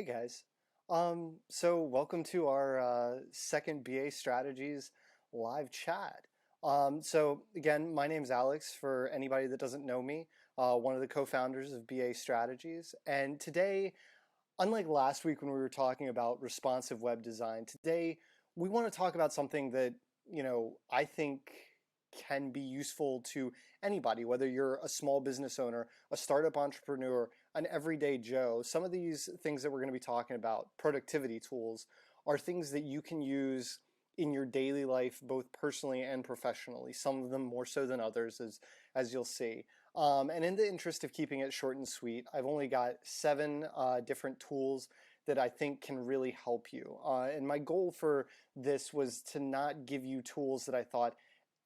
Hey guys. So welcome to our second BA Strategies live chat. So again, my name's Alex, for anybody that doesn't know me, one of the co-founders of BA Strategies. And today, unlike last week when we were talking about responsive web design, today we want to talk about something that, I think can be useful to anybody, whether you're a small business owner, a startup entrepreneur, an everyday Joe. Some of these things that we're going to be talking about, productivity tools, are things that you can use in your daily life, both personally and professionally. Some of them more so than others, as you'll see. And in the interest of keeping it short and sweet, I've only got seven different tools that I think can really help you. And my goal for this was to not give you tools that I thought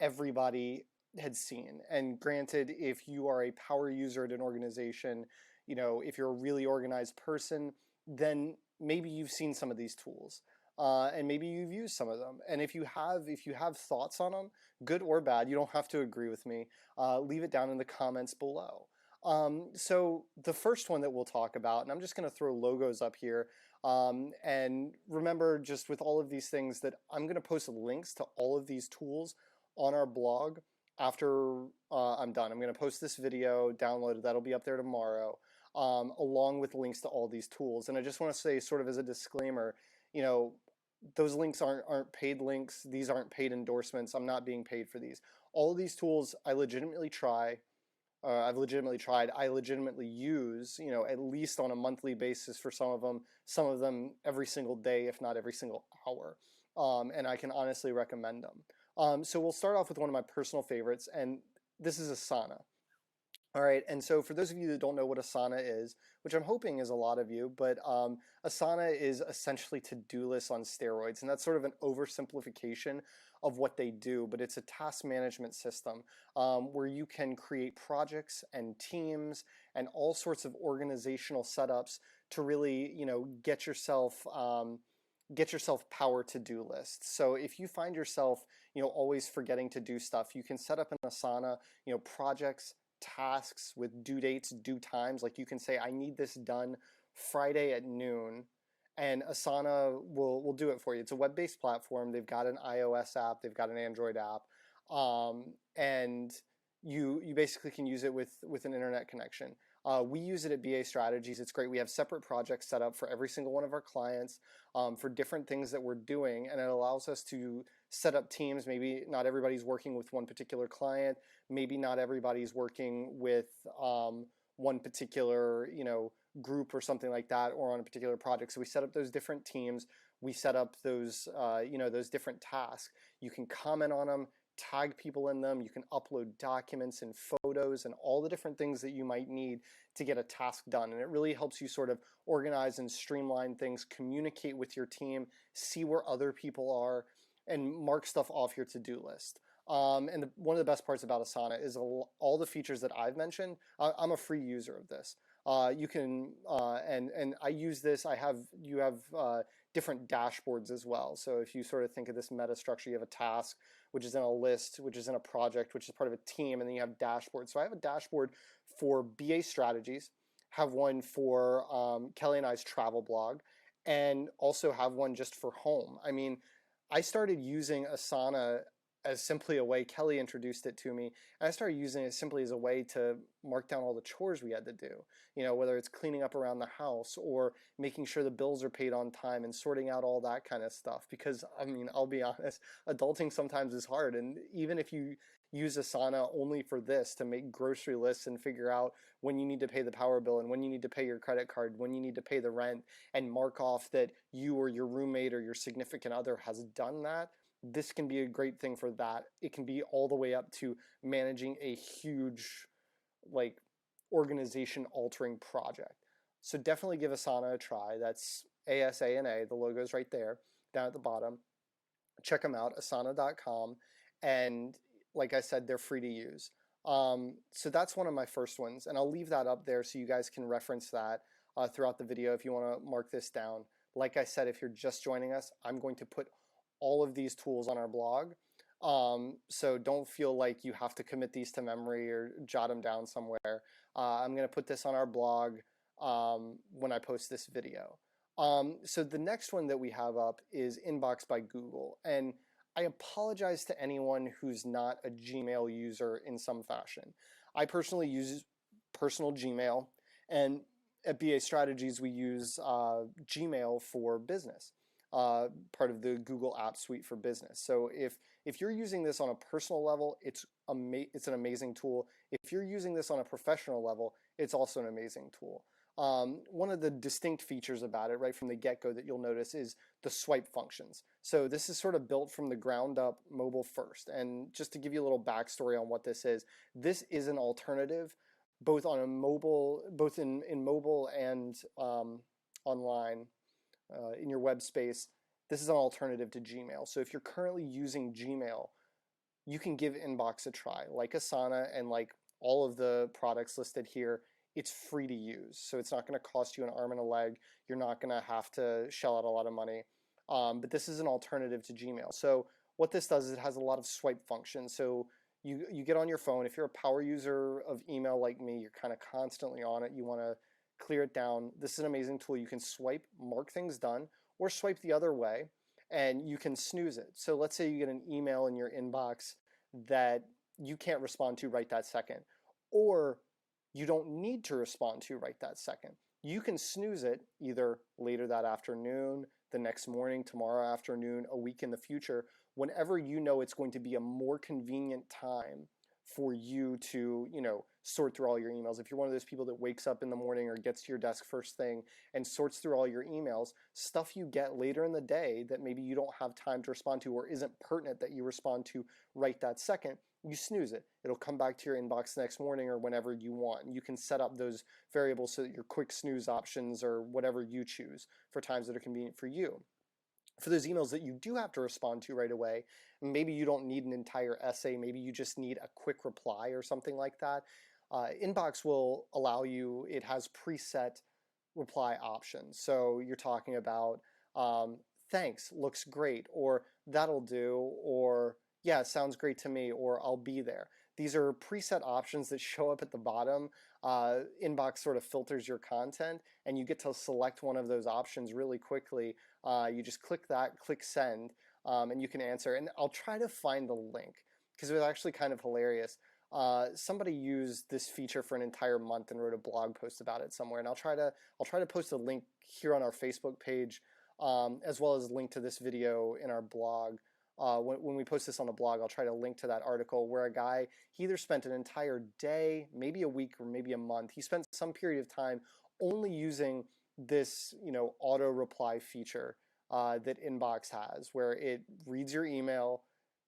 everybody had seen. And granted, if you are a power user at an organization, if you're a really organized person, then maybe you've seen some of these tools. And maybe you've used some of them. And if you have thoughts on them, good or bad, you don't have to agree with me. Leave it down in the comments below. So the first one that we'll talk about, and I'm just going to throw logos up here. And remember, just with all of these things, that I'm going to post links to all of these tools on our blog after I'm done. I'm going to post this video, download it. That'll be up there tomorrow, along with links to all these tools. And I just want to say, sort of as a disclaimer, those links aren't paid links. These aren't paid endorsements. I'm not being paid for these. All of these tools I legitimately try. I've legitimately tried. I legitimately use, at least on a monthly basis for some of them every single day, if not every single hour. And I can honestly recommend them. So we'll start off with one of my personal favorites, and this is Asana. All right, and so for those of you that don't know what Asana is, which I'm hoping is a lot of you, but Asana is essentially to-do lists on steroids, and that's sort of an oversimplification of what they do, but it's a task management system where you can create projects and teams and all sorts of organizational setups to really, get yourself power to-do lists. So if you find yourself, always forgetting to do stuff, you can set up an Asana, projects, tasks with due dates, due times. Like you can say, I need this done Friday at noon, and Asana will do it for you. It's a web-based platform. They've got an iOS app, they've got an Android app, and you basically can use it with an internet connection. We use it at BA Strategies. It's great. We have separate projects set up for every single one of our clients for different things that we're doing, and it allows us to set up teams. Maybe not everybody's working with one particular client. Maybe not everybody's working with one particular, group or something like that, or on a particular project. So we set up those different teams. We set up those, those different tasks. You can comment on them, tag people in them. You can upload documents and photos and all the different things that you might need to get a task done. And it really helps you sort of organize and streamline things, communicate with your team, see where other people are, and mark stuff off your to-do list. And one of the best parts about Asana is all the features that I've mentioned. I'm a free user of this. You can, and I use this. You have different dashboards as well. So if you sort of think of this meta structure, you have a task, which is in a list, which is in a project, which is part of a team, and then you have dashboards. So I have a dashboard for BA Strategies, have one for Kelly and I's travel blog, and also have one just for home. I mean, I started using Asana as simply a way, Kelly introduced it to me, and I started using it simply as a way to mark down all the chores we had to do, whether it's cleaning up around the house or making sure the bills are paid on time and sorting out all that kind of stuff. Because, I mean, I'll be honest, adulting sometimes is hard, and even if you use Asana only for this, to make grocery lists and figure out when you need to pay the power bill and when you need to pay your credit card, when you need to pay the rent, and mark off that you or your roommate or your significant other has done that, this can be a great thing for that. It can be all the way up to managing a huge, like, organization altering project. So definitely give Asana a try. That's ASANA. The logo's right there down at the bottom. Check them out, asana.com. And like I said, they're free to use. So that's one of my first ones. And I'll leave that up there so you guys can reference that throughout the video if you want to mark this down. Like I said, if you're just joining us, I'm going to put all of these tools on our blog. So don't feel like you have to commit these to memory or jot them down somewhere. I'm going to put this on our blog when I post this video. So the next one that we have up is Inbox by Google. And I apologize to anyone who's not a Gmail user in some fashion. I personally use personal Gmail, and at BA Strategies, we use Gmail for business, part of the Google App Suite for business. So if you're using this on a personal level, it's an amazing tool. If you're using this on a professional level, it's also an amazing tool. One of the distinct features about it right from the get-go that you'll notice is the swipe functions. So this is sort of built from the ground up mobile first. And just to give you a little backstory on what this is an alternative both on a mobile, both in mobile and online in your web space. This is an alternative to Gmail. So if you're currently using Gmail, you can give Inbox a try. Like Asana and like all of the products listed here, it's free to use. So it's not going to cost you an arm and a leg. You're not going to have to shell out a lot of money. But this is an alternative to Gmail. So what this does is it has a lot of swipe functions. So you get on your phone. If you're a power user of email like me, you're kind of constantly on it. You want to clear it down. This is an amazing tool. You can swipe, mark things done, or swipe the other way, and you can snooze it. So let's say you get an email in your inbox that you can't respond to right that second, or you don't need to respond to right that second. You can snooze it either later that afternoon, the next morning, tomorrow afternoon, a week in the future, whenever you know it's going to be a more convenient time for you to, sort through all your emails. If you're one of those people that wakes up in the morning or gets to your desk first thing and sorts through all your emails, stuff you get later in the day that maybe you don't have time to respond to or isn't pertinent that you respond to right that second, you snooze it. It'll come back to your inbox the next morning or whenever you want. You can set up those variables so that your quick snooze options or whatever you choose for times that are convenient for you. For those emails that you do have to respond to right away, maybe you don't need an entire essay, maybe you just need a quick reply or something like that. Inbox will allow you, it has preset reply options. So you're talking about thanks, looks great, or that'll do, or yeah, sounds great to me, or I'll be there. These are preset options that show up at the bottom. Inbox sort of filters your content, and you get to select one of those options really quickly. You just click that, click send, and you can answer. And I'll try to find the link because it was actually kind of hilarious. Somebody used this feature for an entire month and wrote a blog post about it somewhere. And I'll try to post a link here on our Facebook page, as well as link to this video in our blog. When we post this on the blog, I'll try to link to that article where a guy, he either spent an entire day, maybe a week, or maybe a month. He spent some period of time only using this, auto reply feature that Inbox has, where it reads your email,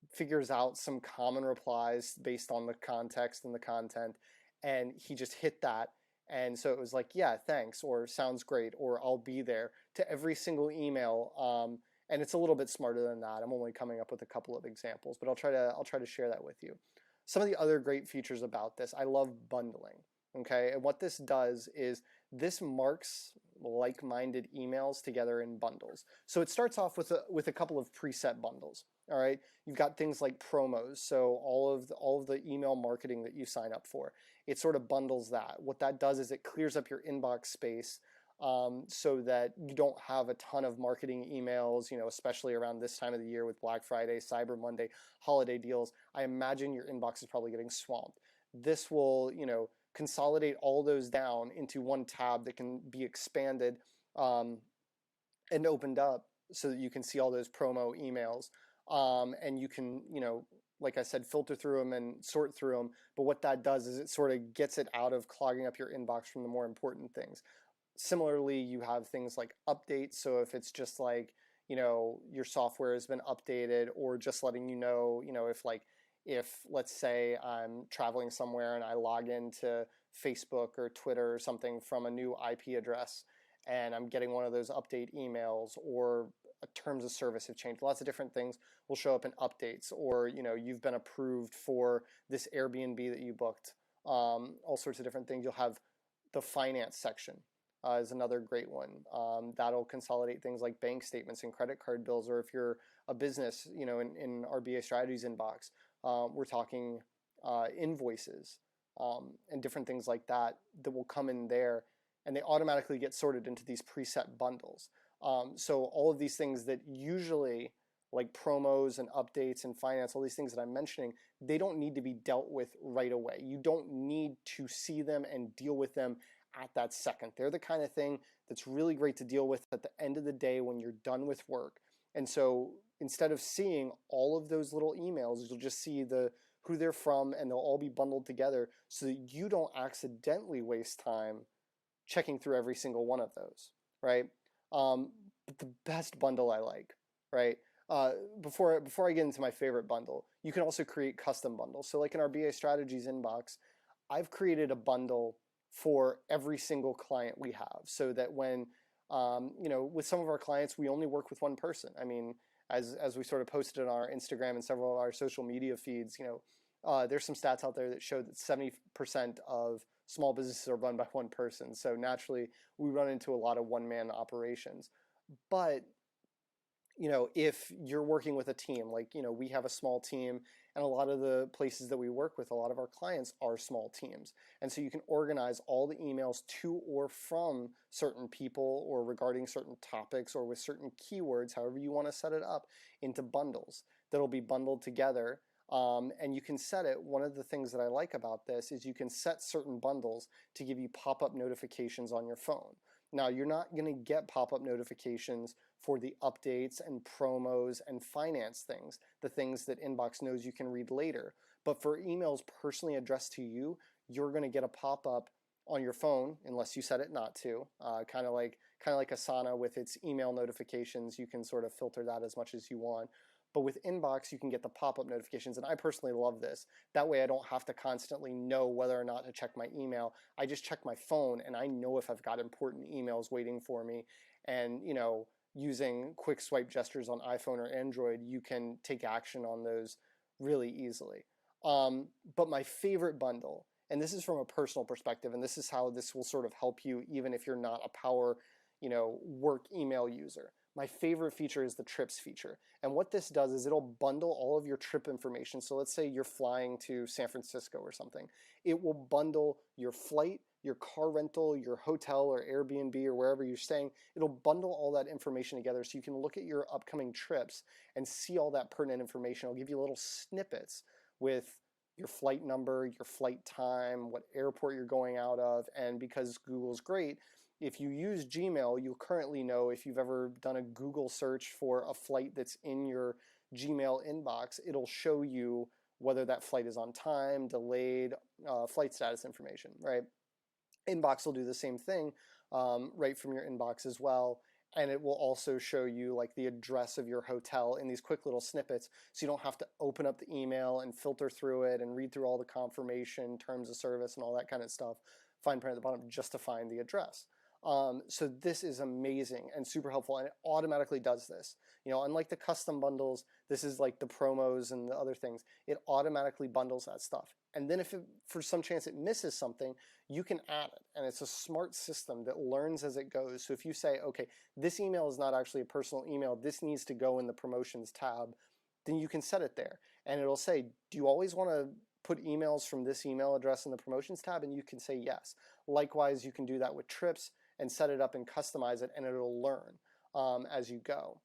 figures out some common replies based on the context and the content, and he just hit that. And so it was like, yeah, thanks, or sounds great, or I'll be there to every single email. And it's a little bit smarter than that. I'm only coming up with a couple of examples, but I'll try to share that with you. Some of the other great features about this, I love bundling. Okay, and what this does is this marks like-minded emails together in bundles. So it starts off with a couple of preset bundles. All right, you've got things like promos, so all of the email marketing that you sign up for, it sort of bundles that. What that does is it clears up your inbox space so that you don't have a ton of marketing emails, especially around this time of the year with Black Friday, Cyber Monday, holiday deals. I imagine your inbox is probably getting swamped. This will, consolidate all those down into one tab that can be expanded and opened up so that you can see all those promo emails. And you can, like I said, filter through them and sort through them. But what that does is it sort of gets it out of clogging up your inbox from the more important things. Similarly, you have things like updates. So if it's just like, your software has been updated, or just letting if let's say I'm traveling somewhere and I log into Facebook or Twitter or something from a new IP address, and I'm getting one of those update emails, or terms of service have changed. Lots of different things will show up in updates, or you've been approved for this Airbnb that you booked. All sorts of different things. You'll have the finance section is another great one. That'll consolidate things like bank statements and credit card bills, or if you're a business, in our BA Strategies inbox, we're talking invoices and different things like that will come in there. and they automatically get sorted into these preset bundles. So all of these things that usually, like promos and updates and finance, all these things that I'm mentioning, they don't need to be dealt with right away. You don't need to see them and deal with them at that second. They're the kind of thing that's really great to deal with at the end of the day when you're done with work. And so instead of seeing all of those little emails, you'll just see who they're from, and they'll all be bundled together so that you don't accidentally waste time checking through every single one of those, right? But the best bundle I like, right? Before I get into my favorite bundle, you can also create custom bundles. So like in our BA Strategies inbox, I've created a bundle for every single client we have, so that when with some of our clients, we only work with one person. I mean, as we sort of posted on our Instagram and several of our social media feeds, there's some stats out there that show that 70% of small businesses are run by one person. So naturally, we run into a lot of one-man operations. But if you're working with a team, like, we have a small team, and a lot of the places that we work with, a lot of our clients are small teams. And so you can organize all the emails to or from certain people, or regarding certain topics, or with certain keywords, however you want to set it up, into bundles that'll be bundled together. And you can set it. One of the things that I like about this is you can set certain bundles to give you pop-up notifications on your phone. Now, you're not going to get pop-up notifications for the updates and promos and finance things, the things that Inbox knows you can read later. But for emails personally addressed to you, you're going to get a pop-up on your phone, unless you set it not to. Kind of like Asana with its email notifications, you can sort of filter that as much as you want. But with Inbox, you can get the pop-up notifications, and I personally love this. That way I don't have to constantly know whether or not to check my email. I just check my phone, and I know if I've got important emails waiting for me. And, using quick swipe gestures on iPhone or Android, you can take action on those really easily. But my favorite bundle, and this is from a personal perspective, and this is how this will sort of help you even if you're not a power, work email user. My favorite feature is the trips feature. And what this does is it'll bundle all of your trip information. So let's say you're flying to San Francisco or something. It will bundle your flight, your car rental, your hotel or Airbnb or wherever you're staying. It'll bundle all that information together so you can look at your upcoming trips and see all that pertinent information. It'll give you little snippets with your flight number, your flight time, what airport you're going out of. And because Google's great, if you use Gmail, you'll currently know if you've ever done a Google search for a flight that's in your Gmail inbox, it'll show you whether that flight is on time, delayed, flight status information, right? Inbox will do the same thing right from your inbox as well. And it will also show you like the address of your hotel in these quick little snippets, so you don't have to open up the email and filter through it and read through all the confirmation, terms of service, and all that kind of stuff, fine print at the bottom, just to find the address. So this is amazing and super helpful, and it automatically does this. Unlike the custom bundles, this is like the promos and the other things. It automatically bundles that stuff. And then if for some chance it misses something, you can add it. And it's a smart system that learns as it goes. So if you say, okay, this email is not actually a personal email, this needs to go in the promotions tab, then you can set it there. And it'll say, do you always want to put emails from this email address in the promotions tab? And you can say yes. Likewise, you can do that with trips and set it up and customize it, and it'll learn as you go.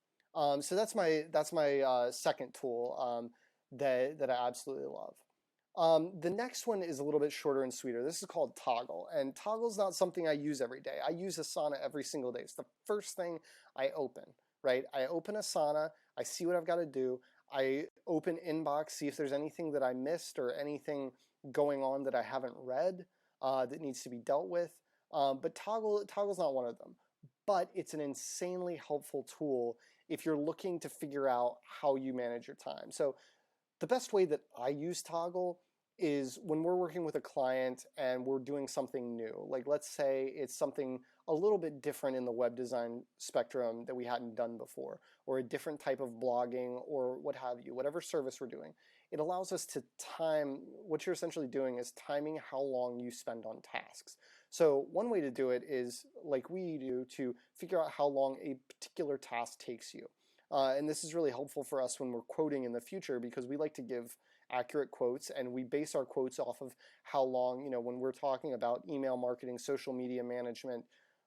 So that's my second tool that I absolutely love. The next one is a little bit shorter and sweeter. This is called Toggl, and Toggle's not something I use every day. I use Asana every single day. It's the first thing I open, right? I open Asana, I see what I've got to do, I open Inbox, see if there's anything that I missed or anything going on that I haven't read that needs to be dealt with. But Toggle's not one of them. But it's an insanely helpful tool if you're looking to figure out how you manage your time. So the best way that I use Toggl is when we're working with a client and we're doing something new. Like let's say it's something a little bit different in the web design spectrum that we hadn't done before, or a different type of blogging, or what have you, whatever service we're doing. It allows us to time, what you're essentially doing is timing how long you spend on tasks. So one way to do it is like we do, to figure out how long a particular task takes you. And this is really helpful for us when we're quoting in the future because we like to give accurate quotes, and we base our quotes off of how long, when we're talking about email marketing, social media management,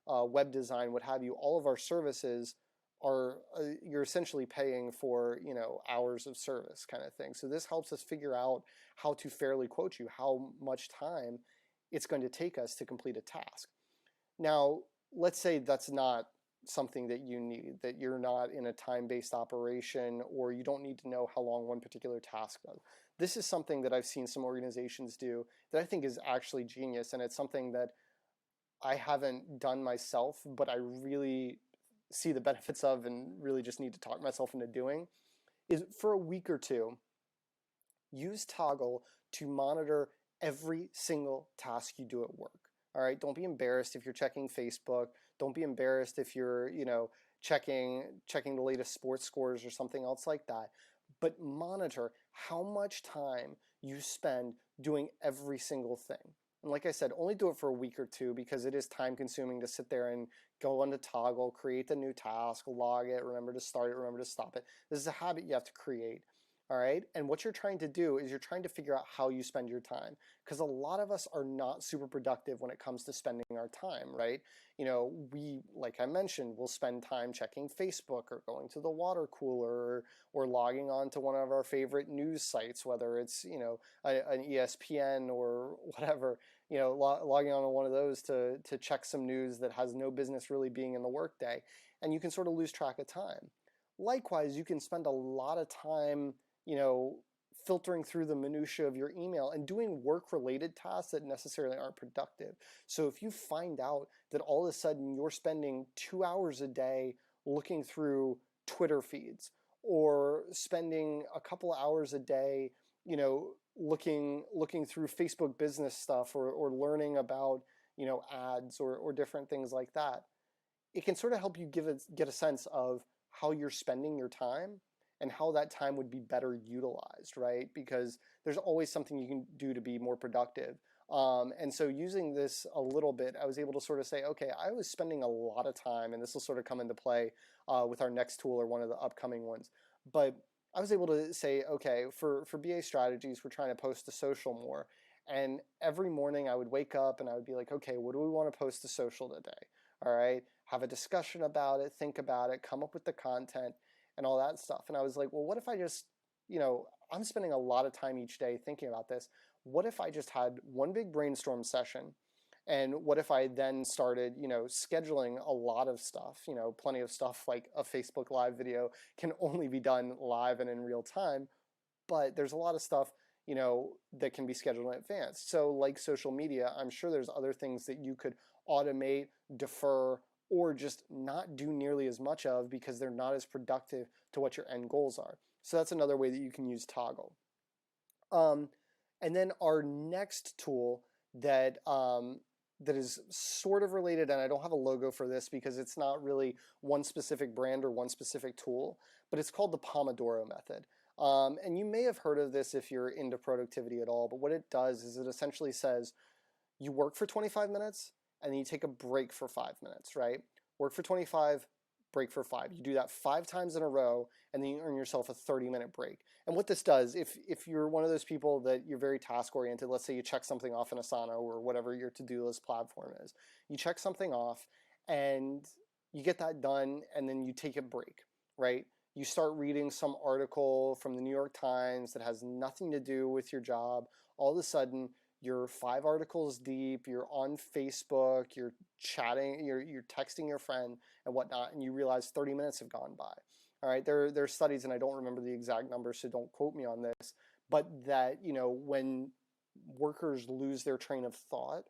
web design, what have you, all of our services are, you're essentially paying for, hours of service kind of thing. So this helps us figure out how to fairly quote you, how much time it's going to take us to complete a task. Now, let's say that's not something that you need, that you're not in a time-based operation, or you don't need to know how long one particular task does. This is something that I've seen some organizations do that I think is actually genius, and it's something that I haven't done myself, but I really see the benefits of and really just need to talk myself into doing, is for a week or two, use Toggl to monitor every single task you do at work. All right, don't be embarrassed if you're checking Facebook. Don't be embarrassed if you're, checking the latest sports scores or something else like that. But monitor how much time you spend doing every single thing. And like I said, only do it for a week or two because it is time consuming to sit there and go onto Toggl, create the new task, log it, remember to start it, remember to stop it. This is a habit you have to create. All right. And what you're trying to do is you're trying to figure out how you spend your time, because a lot of us are not super productive when it comes to spending our time, right? We, like I mentioned, will spend time checking Facebook or going to the water cooler or logging on to one of our favorite news sites, whether it's, an ESPN or whatever, logging on to one of those to check some news that has no business really being in the workday. And you can sort of lose track of time. Likewise, you can spend a lot of time filtering through the minutia of your email and doing work-related tasks that necessarily aren't productive. So if you find out that all of a sudden you're spending 2 hours a day looking through Twitter feeds, or spending a couple hours a day, looking through Facebook business stuff, or learning about, ads or different things like that, it can sort of help you get a sense of how you're spending your time and how that time would be better utilized, right? Because there's always something you can do to be more productive. And so using this a little bit, I was able to sort of say, okay, I was spending a lot of time, and this will sort of come into play with our next tool or one of the upcoming ones. But I was able to say, okay, for BA strategies, we're trying to post to social more. And every morning I would wake up and I would be like, okay, what do we want to post to social today? All right, have a discussion about it, think about it, come up with the content and all that stuff. And I was like, well, what if I just, I'm spending a lot of time each day thinking about this. What if I just had one big brainstorm session? And what if I then started, scheduling a lot of stuff, plenty of stuff like a Facebook Live video can only be done live and in real time. But there's a lot of stuff, that can be scheduled in advance. So like social media, I'm sure there's other things that you could automate, defer, or just not do nearly as much of because they're not as productive to what your end goals are. So that's another way that you can use Toggl. And then our next tool that that is sort of related, and I don't have a logo for this because it's not really one specific brand or one specific tool, but it's called the Pomodoro method. And you may have heard of this if you're into productivity at all, but what it does is it essentially says you work for 25 minutes, and then you take a break for 5 minutes, right? Work for 25, break for 5. You do that 5 times in a row, and then you earn yourself a 30-minute break. And what this does, if you're one of those people that you're very task-oriented, let's say you check something off in Asana or whatever your to-do list platform is, you check something off, and you get that done, and then you take a break, right? You start reading some article from the New York Times that has nothing to do with your job. All of a sudden, you're 5 articles deep, you're on Facebook, you're chatting, you're texting your friend and whatnot, and you realize 30 minutes have gone by. All right, there are studies, and I don't remember the exact numbers, so don't quote me on this, but that, when workers lose their train of thought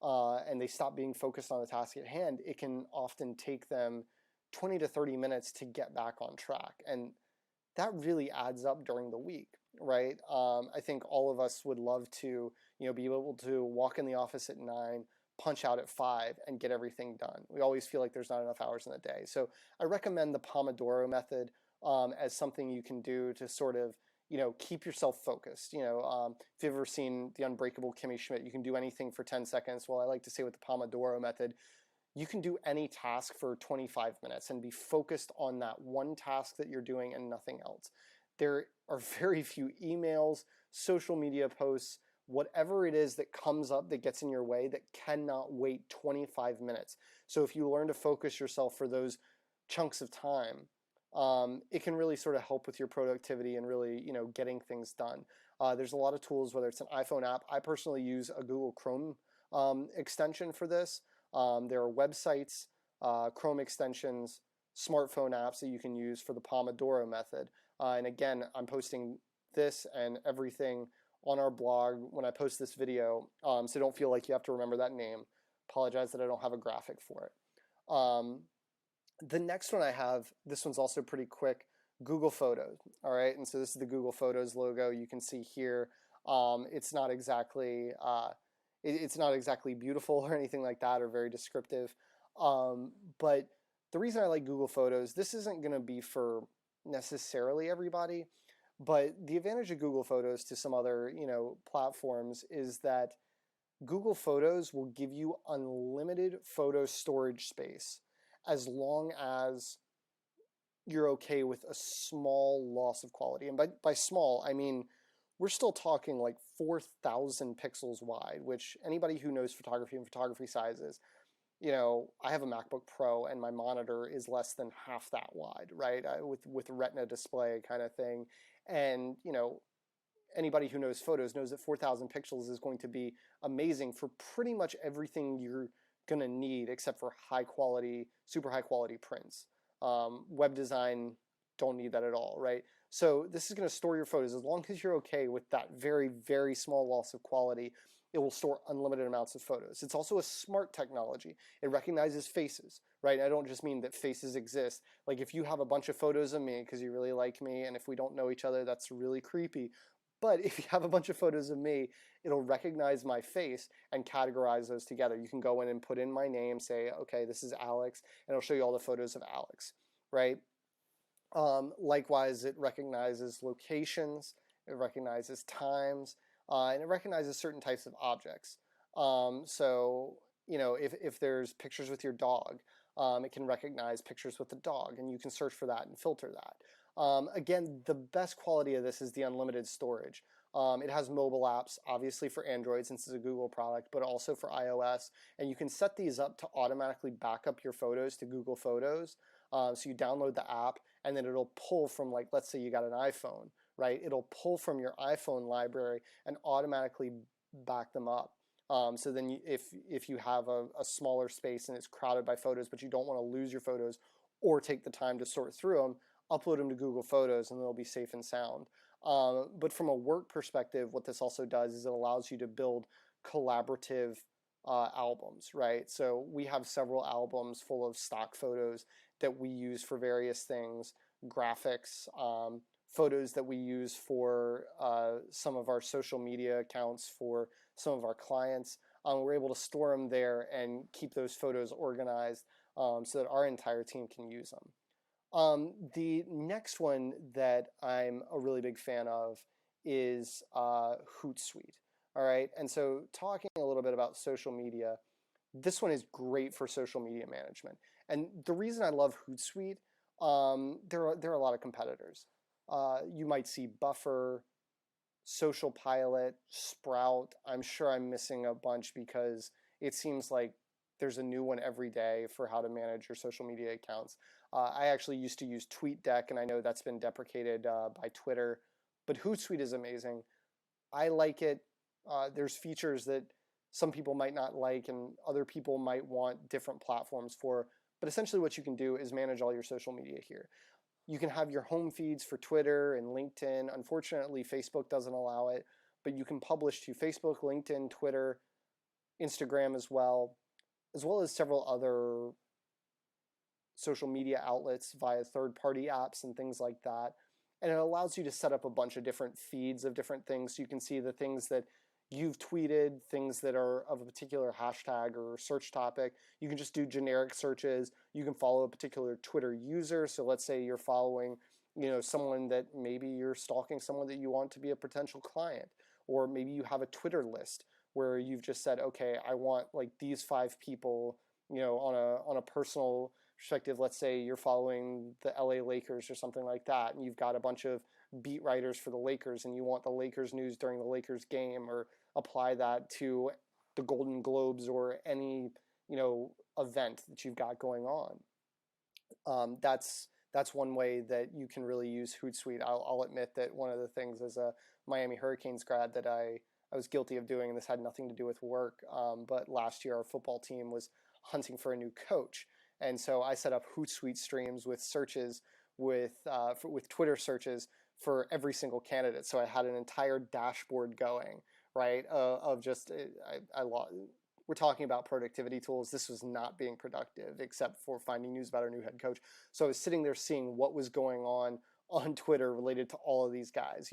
and they stop being focused on the task at hand, it can often take them 20 to 30 minutes to get back on track. And that really adds up during the week, right? I think all of us would love to, be able to walk in the office at 9, punch out at 5, and get everything done. We always feel like there's not enough hours in the day. So I recommend the Pomodoro method as something you can do to sort of, keep yourself focused. If you've ever seen The Unbreakable Kimmy Schmidt, you can do anything for 10 seconds. Well, I like to say with the Pomodoro method, you can do any task for 25 minutes and be focused on that one task that you're doing and nothing else. There are very few emails, social media posts, whatever it is that comes up that gets in your way that cannot wait 25 minutes. So if you learn to focus yourself for those chunks of time, it can really sort of help with your productivity and really, getting things done. There's a lot of tools, whether it's an iPhone app. I personally use a Google Chrome extension for this. There are websites, Chrome extensions, smartphone apps that you can use for the Pomodoro method. And again, I'm posting this and everything on our blog when I post this video, so don't feel like you have to remember that name. Apologize that I don't have a graphic for it. The next one I have, this one's also pretty quick, Google Photos. All right, and so this is the Google Photos logo. You can see here, it's not exactly beautiful or anything like that, or very descriptive. But the reason I like Google Photos, this isn't going to be for necessarily everybody, but the advantage of Google Photos to some other, platforms is that Google Photos will give you unlimited photo storage space as long as you're okay with a small loss of quality. And by small, I mean, we're still talking like 4,000 pixels wide, which anybody who knows photography and photography sizes, I have a MacBook Pro and my monitor is less than half that wide, right? With Retina display kind of thing. And, anybody who knows photos knows that 4,000 pixels is going to be amazing for pretty much everything you're going to need except for high quality, super high quality prints. Web design, don't need that at all, right? So this is going to store your photos. As long as you're okay with that very, very small loss of quality, it will store unlimited amounts of photos. It's also a smart technology. It recognizes faces, right? I don't just mean that faces exist. Like if you have a bunch of photos of me because you really like me, and if we don't know each other, that's really creepy. But if you have a bunch of photos of me, it'll recognize my face and categorize those together. You can go in and put in my name, say, okay, this is Alex, and it'll show you all the photos of Alex, right? Likewise, it recognizes locations, it recognizes times, and it recognizes certain types of objects. So, if there's pictures with your dog, it can recognize pictures with the dog, and you can search for that and filter that. Again, the best quality of this is the unlimited storage. It has mobile apps, obviously for Android since it's a Google product, but also for iOS. And you can set these up to automatically back up your photos to Google Photos. So you download the app and then it'll pull from, like, let's say you got an iPhone, right? It'll pull from your iPhone library and automatically back them up. So then if you have a smaller space and it's crowded by photos, but you don't want to lose your photos or take the time to sort through them, upload them to Google Photos and they'll be safe and sound. But from a work perspective, what this also does is it allows you to build collaborative albums, right? So we have several albums full of stock photos that we use for various things, graphics, photos that we use for some of our social media accounts for some of our clients. We're able to store them there and keep those photos organized so that our entire team can use them. The next one that I'm a really big fan of is Hootsuite. All right, and so talking a little bit about social media, this one is great for social media management. And the reason I love Hootsuite, there are a lot of competitors. You might see Buffer, Social Pilot, Sprout. I'm sure I'm missing a bunch because it seems like there's a new one every day for how to manage your social media accounts. I actually used to use TweetDeck, and I know that's been deprecated by Twitter, but Hootsuite is amazing. I like it. There's features that some people might not like and other people might want different platforms for, but essentially what you can do is manage all your social media here. You can have your home feeds for Twitter and LinkedIn. Unfortunately, Facebook doesn't allow it, but you can publish to Facebook, LinkedIn, Twitter, Instagram as well as several other social media outlets via third-party apps and things like that. And it allows you to set up a bunch of different feeds of different things. So you can see the things that you've tweeted, things that are of a particular hashtag or search topic. You can just do generic searches. You can follow a particular Twitter user. So let's say you're following, someone that maybe you're stalking someone that you want to be a potential client, or maybe you have a Twitter list where you've just said, okay, I want like these 5 people on a personal perspective, let's say you're following the LA Lakers or something like that, and you've got a bunch of beat writers for the Lakers, and you want the Lakers news during the Lakers game, or apply that to the Golden Globes or any event that you've got going on. That's one way that you can really use Hootsuite. I'll admit that one of the things as a Miami Hurricanes grad that I was guilty of doing, and this had nothing to do with work, but last year our football team was hunting for a new coach, and so I set up Hootsuite streams with searches with Twitter searches for every single candidate. So I had an entire dashboard going, right, of just I we're talking about productivity tools. This was not being productive except for finding news about our new head coach. So I was sitting there seeing what was going on Twitter related to all of these guys.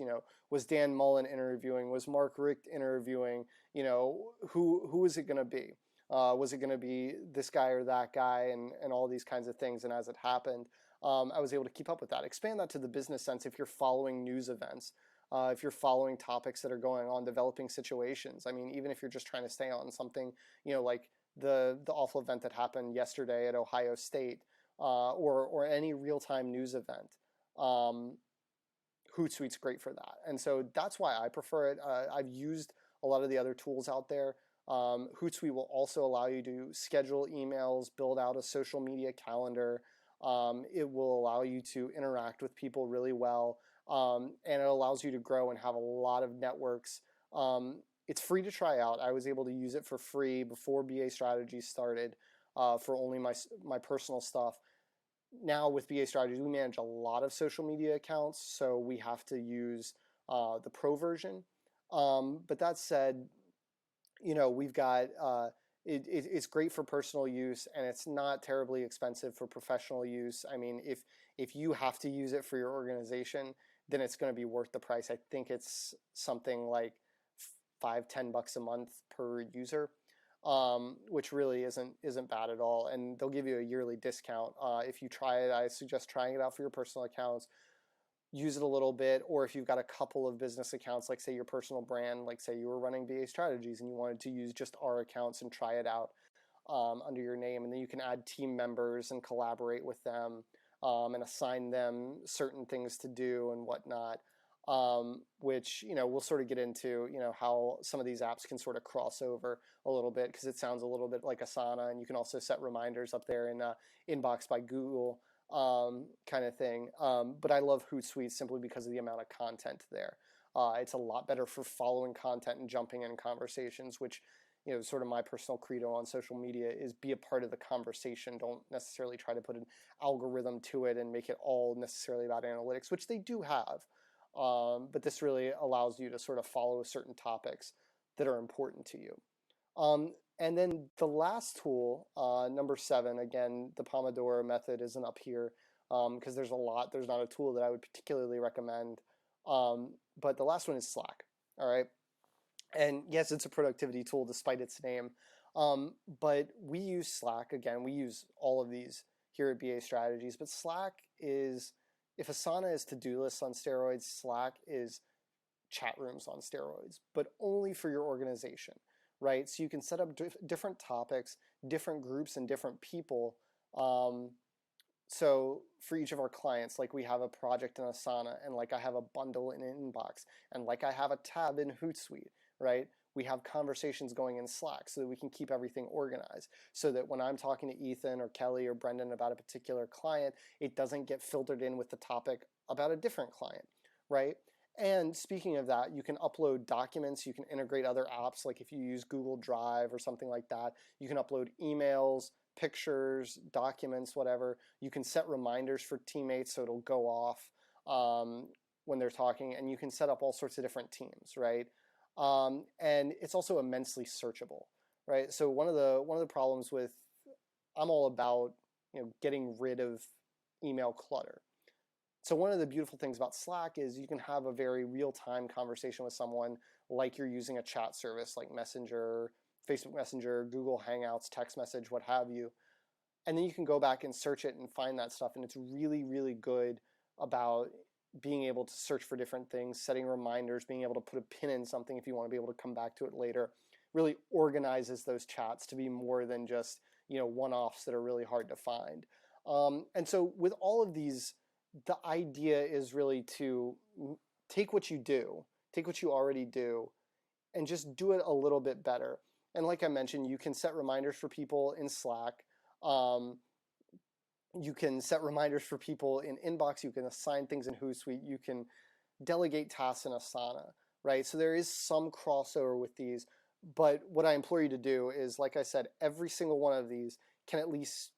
Was Dan Mullen interviewing? Was Mark Richt interviewing? Who was it going to be? Was it going to be this guy or that guy, and all these kinds of things? And as it happened, I was able to keep up with that. Expand that to the business sense if you're following news events. If you're following topics that are going on, developing situations. I mean, even if you're just trying to stay on something, like the awful event that happened yesterday at Ohio State, or any real-time news event. Hootsuite's great for that. And so that's why I prefer it. I've used a lot of the other tools out there. Hootsuite will also allow you to schedule emails, build out a social media calendar. It will allow you to interact with people really well. And it allows you to grow and have a lot of networks. It's free to try out. I was able to use it for free before BA Strategies started, for only my personal stuff. Now with BA Strategies, we manage a lot of social media accounts, so we have to use the pro version. But that said, we've got it's great for personal use, and it's not terribly expensive for professional use. I mean, if you have to use it for your organization, then it's going to be worth the price. I think it's something like $5-10 a month per user, which really isn't bad at all. And they'll give you a yearly discount if you try it. I suggest trying it out for your personal accounts. Use it a little bit, or if you've got a couple of business accounts, like say your personal brand, like say you were running BA Strategies and you wanted to use just our accounts and try it out under your name, and then you can add team members and collaborate with them, and assign them certain things to do and whatnot, which we'll sort of get into how some of these apps can sort of cross over a little bit, because it sounds a little bit like Asana, and you can also set reminders up there in Inbox by Google. Kind of thing. But I love Hootsuite simply because of the amount of content there. It's a lot better for following content and jumping in conversations, which, sort of my personal credo on social media is be a part of the conversation. Don't necessarily try to put an algorithm to it and make it all necessarily about analytics, which they do have. But this really allows you to sort of follow certain topics that are important to you. And then the last tool, number 7, again, the Pomodoro method isn't up here because there's a lot. There's not a tool that I would particularly recommend. But the last one is Slack. All right. And yes, it's a productivity tool despite its name. But we use Slack. Again, we use all of these here at BA Strategies. But Slack is, if Asana is to-do lists on steroids, Slack is chat rooms on steroids, but only for your organization. Right, so you can set up different topics, different groups, and different people. So for each of our clients, like we have a project in Asana, and like I have a bundle in Inbox, and like I have a tab in Hootsuite, right? We have conversations going in Slack so that we can keep everything organized, so that when I'm talking to Ethan or Kelly or Brendan about a particular client, it doesn't get filtered in with the topic about a different client, right? And speaking of that, you can upload documents, you can integrate other apps, like if you use Google Drive or something like that, you can upload emails, pictures, documents, whatever. You can set reminders for teammates so it'll go off when they're talking, and you can set up all sorts of different teams, right? And it's also immensely searchable, right? So one of the problems with, I'm all about getting rid of email clutter. So one of the beautiful things about Slack is you can have a very real-time conversation with someone like you're using a chat service like Messenger, Facebook Messenger, Google Hangouts, text message, what have you. And then you can go back and search it and find that stuff. And it's really, really good about being able to search for different things, setting reminders, being able to put a pin in something if you want to be able to come back to it later. Really organizes those chats to be more than just, one-offs that are really hard to find. And so with all of these, the idea is really to take what you do, take what you already do, and just do it a little bit better. And like I mentioned, you can set reminders for people in Slack. Um, you can set reminders for people in Inbox. You can assign things in Hootsuite. You can delegate tasks in Asana, right? So there is some crossover with these. But what I implore you to do is, like I said, every single one of these can at least,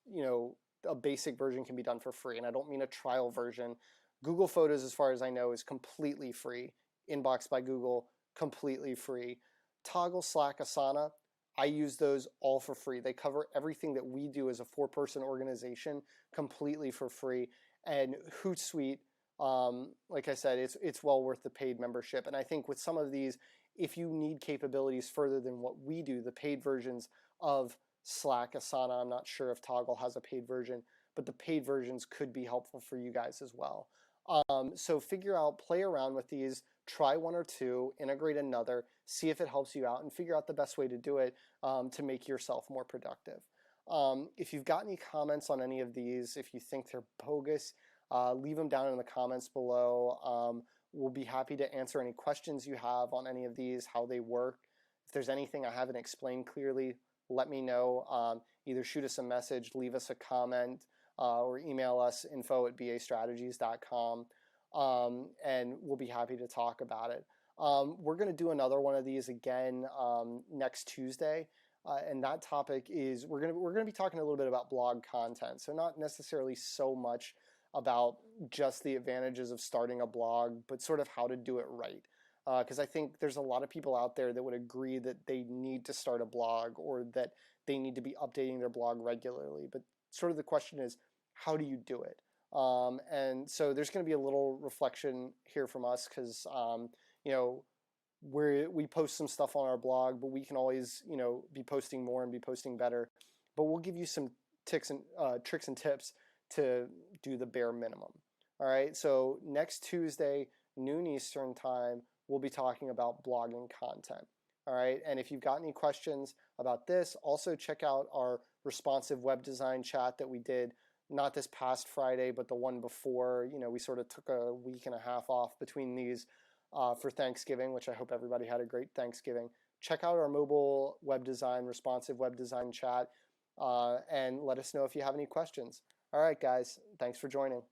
a basic version can be done for free. And I don't mean a trial version. Google Photos, as far as I know, is completely free. Inbox by Google, completely free. Toggl, Slack, Asana, I use those all for free. They cover everything that we do as a 4-person organization completely for free. And Hootsuite, like I said, it's well worth the paid membership. And I think with some of these, if you need capabilities further than what we do, the paid versions of Slack, Asana, I'm not sure if Toggl has a paid version, but the paid versions could be helpful for you guys as well. So figure out, play around with these, try one or two, integrate another, see if it helps you out, and figure out the best way to do it to make yourself more productive. If you've got any comments on any of these, if you think they're bogus, leave them down in the comments below. We'll be happy to answer any questions you have on any of these, how they work. If there's anything I haven't explained clearly, let me know. Either shoot us a message, leave us a comment, or email us info@bastrategies.com, and we'll be happy to talk about it. We're going to do another one of these again next Tuesday. And that topic is we're gonna be talking a little bit about blog content. So not necessarily so much about just the advantages of starting a blog, but sort of how to do it right. Because I think there's a lot of people out there that would agree that they need to start a blog or that they need to be updating their blog regularly. But sort of the question is, how do you do it? And so there's going to be a little reflection here from us because we post some stuff on our blog, but we can always be posting more and be posting better. But we'll give you some tricks and tips to do the bare minimum. All right, so next Tuesday, noon Eastern time, we'll be talking about blogging content. All right, and if you've got any questions about this, also check out our responsive web design chat that we did, not this past Friday, but the one before. We sort of took a week and a half off between these for Thanksgiving, which I hope everybody had a great Thanksgiving. Check out our mobile web design, responsive web design chat, and let us know if you have any questions. All right, guys, thanks for joining.